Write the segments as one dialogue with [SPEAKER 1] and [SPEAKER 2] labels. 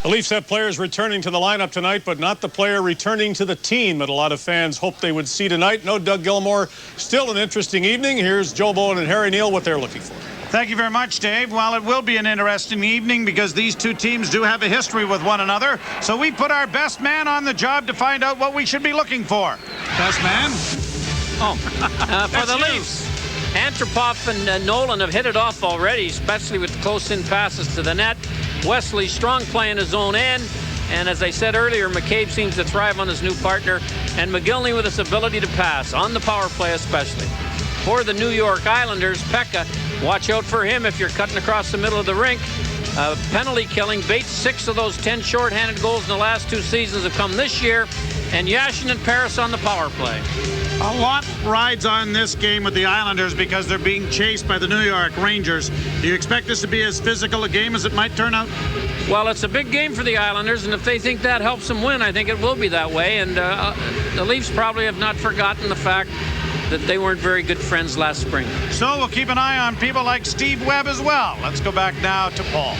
[SPEAKER 1] The Leafs have players returning to the lineup tonight, but not the player returning to the team that a lot of fans hoped they would see tonight. No Doug Gilmour. Still an interesting evening. Here's Joe Bowen and Harry Neale, what they're looking for.
[SPEAKER 2] Thank you very much, Dave. Well, it will be an interesting evening because these two teams do have a history with one another. So we put our best man on the job to find out what we should be looking for. Best man?
[SPEAKER 3] For the Leafs. Antropov and Nolan have hit it off already, especially with close-in passes to the net. Wesley strong play in his own end. And as I said earlier, McCabe seems to thrive on his new partner. And McGillney with his ability to pass, on the power play especially. For the New York Islanders, Pekka, watch out for him if you're cutting across the middle of the rink. Penalty killing, Bates 6 of those 10 shorthanded goals in the last 2 seasons have come this year. And Yashin and Paris on the power play.
[SPEAKER 2] A lot rides on this game with the Islanders because they're being chased by the New York Rangers. Do you expect this to be as physical a game as it might turn out?
[SPEAKER 3] Well, it's a big game for the Islanders, and if they think that helps them win, I think it will be that way. And the Leafs probably have not forgotten the fact that they weren't very good friends last spring.
[SPEAKER 2] So we'll keep an eye on people like Steve Webb as well. Let's go back now to Paul.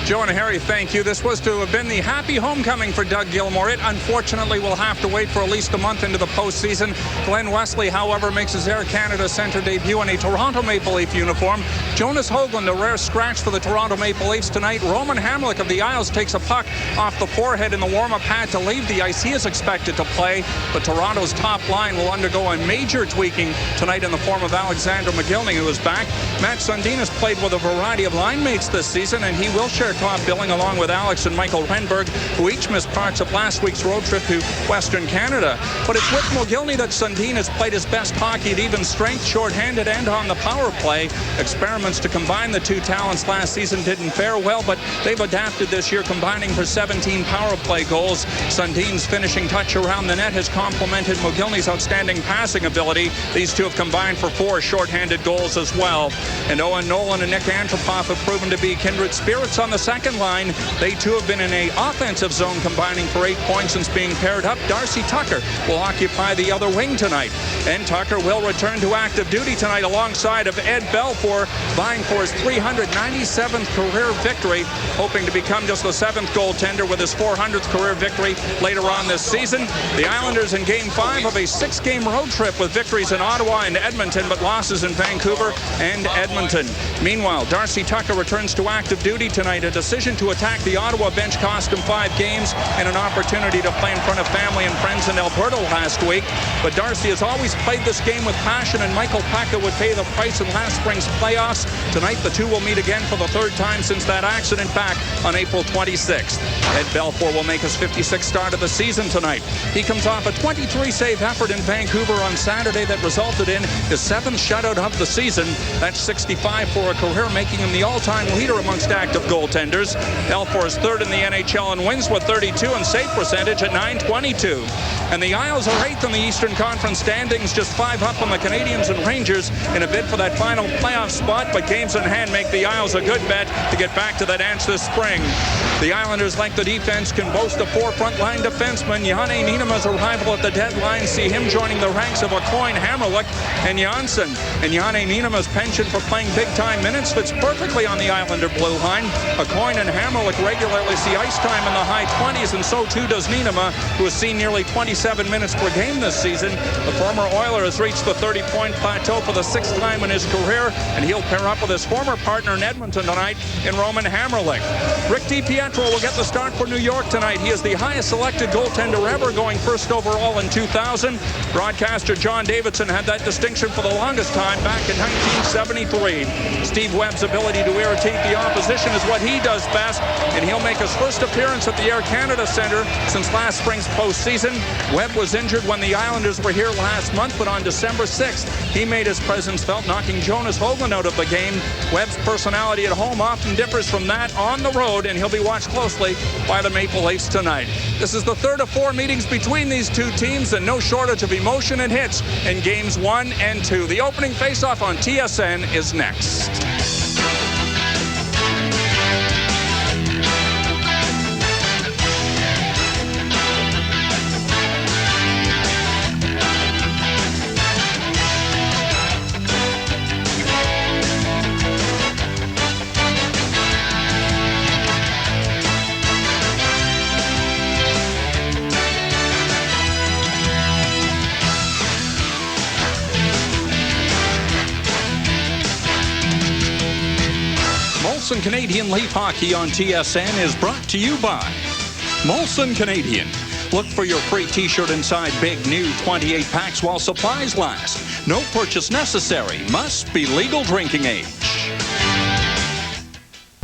[SPEAKER 4] Joe and Harry, thank you. This was to have been the happy homecoming for Doug Gilmour. It unfortunately will have to wait for at least a month into the postseason. Glenn Wesley, however, makes his Air Canada center debut in a Toronto Maple Leaf uniform. Jonas Höglund, a rare scratch for the Toronto Maple Leafs tonight. Roman Hamrlik of the Isles takes a puck off the forehead in the warm-up pad to leave the ice. He is expected to play, but Toronto's top line will undergo a major tweaking tonight in the form of Alexander McGillney, who is back. Matt Sundin has played with a variety of line mates this season, and he will share top billing along with Alex and Michael Renberg, who each missed parts of last week's road trip to Western Canada. But it's with McGillney that Sundin has played his best hockey at even strength, shorthanded, and on the power play. Experiments to combine the two talents last season didn't fare well, but they've adapted this year, combining for 17 power play goals. Sundin's finishing touch around the net has complemented McGillney's outstanding passing ability. These two have combined for 4 shorthanded goals as well. And Owen Nolan and Nick Antropov have proven to be kindred spirits on the second line. They too have been in an offensive zone, combining for 8 points since being paired up. Darcy Tucker will occupy the other wing tonight. And Tucker will return to active duty tonight alongside of Ed Belfour, vying for his 397th career victory, hoping to become just the 7th goaltender with his 400th career victory later on this season. The Islanders in Game 5 of a 6-game road trip with victories in Ottawa and Edmonton, but losses in Vancouver and Edmonton. Meanwhile, Darcy Tucker returns to active duty tonight. A decision to attack the Ottawa bench cost him 5 games and an opportunity to play in front of family and friends in Alberta last week. But Darcy has always played this game with passion, and Michael Pekka would pay the price in last spring's playoffs. Tonight, the two will meet again for the 3rd time since that accident back on April 26th. Ed Belfour will make his 56th start of the season tonight. He comes off a 23-save effort in Vancouver on Saturday that resulted in his 7th shutout of the season. That's 65 for a career, making him the all-time leader amongst active goaltenders. Belfour is 3rd in the NHL in wins with 32 and save percentage at .922. And the Isles are 8th in the Eastern Conference standings, just 5 up on the Canadiens and Rangers in a bid for that final playoff spot. But games in hand make the Isles a good bet to get back to that dance this spring. The Islanders, like the defense, can boast a 4 front-line defensemen. Janne Niinima's arrival at the deadline see him joining the ranks of Aucoin, Hamrlik, and Janssen. And Janne Niinima's penchant for playing big-time minutes fits perfectly on the Islander blue line. Aucoin and Hamrlik regularly see ice time in the high 20s, and so too does Niinima, who has seen nearly 27 minutes per game this season. The former Oiler has reached the 30-point plateau for the 6th time in his career, and he'll pair up with his former partner in Edmonton tonight in Roman Hamrlik. Rick DiPietro will get the start for New York tonight. He is the highest selected goaltender ever, going 1st overall in 2000. Broadcaster John Davidson had that distinction for the longest time back in 1973. Steve Webb's ability to irritate the opposition is what he does best, and he'll make his first appearance at the Air Canada Center since last spring's postseason. Webb was injured when the Islanders were here last month, but on December 6th, he made his presence felt, knocking Jonas Höglund out of the game. Webb's personality at home often differs from that on the road, and he'll be watched closely by the Maple Leafs tonight. This is the 3rd of 4 meetings between these two teams, and no shortage of emotion and hits in games 1 and 2. The opening faceoff on TSN is next. Molson Canadian Leaf Hockey on TSN is brought to you by Molson Canadian. Look for your free t-shirt inside big new 28 packs while supplies last. No purchase necessary. Must be legal drinking age.